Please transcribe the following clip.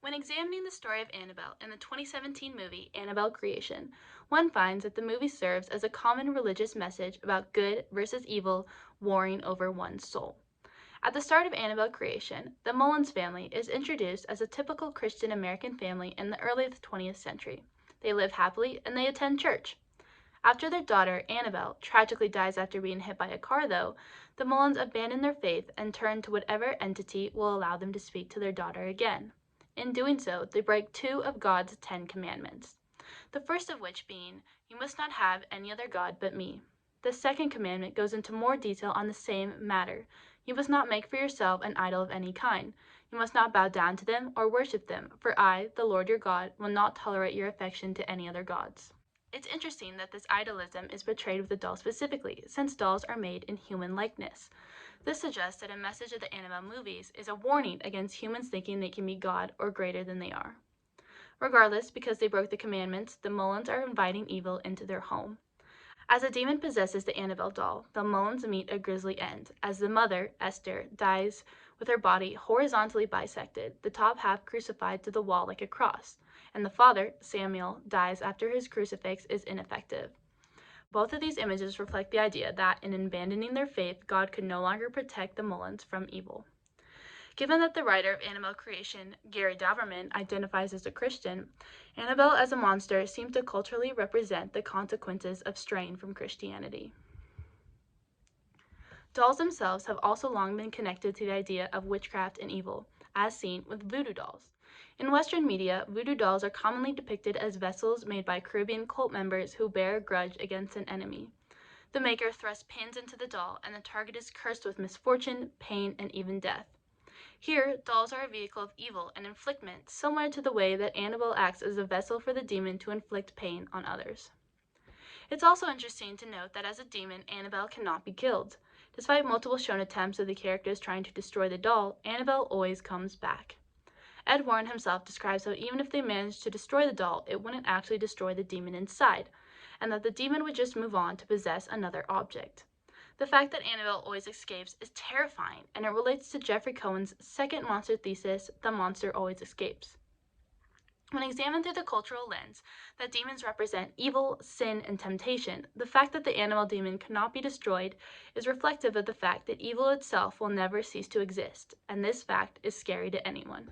When examining the story of Annabelle in the 2017 movie Annabelle Creation, one finds that the movie serves as a common religious message about good versus evil warring over one's soul. At the start of Annabelle Creation, the Mullins family is introduced as a typical Christian American family in the early 20th century. They live happily and they attend church. After their daughter, Annabelle, tragically dies after being hit by a car, though, the Mullins abandon their faith and turn to whatever entity will allow them to speak to their daughter again. In doing so, they break two of God's 10 commandments. The first of which being, "You must not have any other God but me." The second commandment goes into more detail on the same matter. "You must not make for yourself an idol of any kind. You must not bow down to them or worship them, for I, the Lord your God, will not tolerate your affection to any other gods." It's interesting that this idolism is portrayed with the doll specifically, since dolls are made in human likeness. This suggests that a message of the Annabelle movies is a warning against humans thinking they can be God or greater than they are. Regardless, because they broke the commandments, the Mullins are inviting evil into their home. As a demon possesses the Annabelle doll, the Mullins meet a grisly end, as the mother, Esther, dies with her body horizontally bisected, the top half crucified to the wall like a cross, and the father, Samuel, dies after his crucifix is ineffective. Both of these images reflect the idea that, in abandoning their faith, God could no longer protect the Mullins from evil. Given that the writer of Annabelle Creation, Gary Daverman, identifies as a Christian, Annabelle as a monster seems to culturally represent the consequences of straying from Christianity. Dolls themselves have also long been connected to the idea of witchcraft and evil, as seen with voodoo dolls. In Western media, voodoo dolls are commonly depicted as vessels made by Caribbean cult members who bear a grudge against an enemy. The maker thrusts pins into the doll, and the target is cursed with misfortune, pain, and even death. Here, dolls are a vehicle of evil and inflictment, similar to the way that Annabelle acts as a vessel for the demon to inflict pain on others. It's also interesting to note that as a demon, Annabelle cannot be killed. Despite multiple shown attempts of the characters trying to destroy the doll, Annabelle always comes back. Ed Warren himself describes how even if they managed to destroy the doll, it wouldn't actually destroy the demon inside, and that the demon would just move on to possess another object. The fact that Annabelle always escapes is terrifying, and it relates to Jeffrey Cohen's second monster thesis, "The Monster Always Escapes." When examined through the cultural lens that demons represent evil, sin, and temptation, the fact that the Annabelle demon cannot be destroyed is reflective of the fact that evil itself will never cease to exist, and this fact is scary to anyone.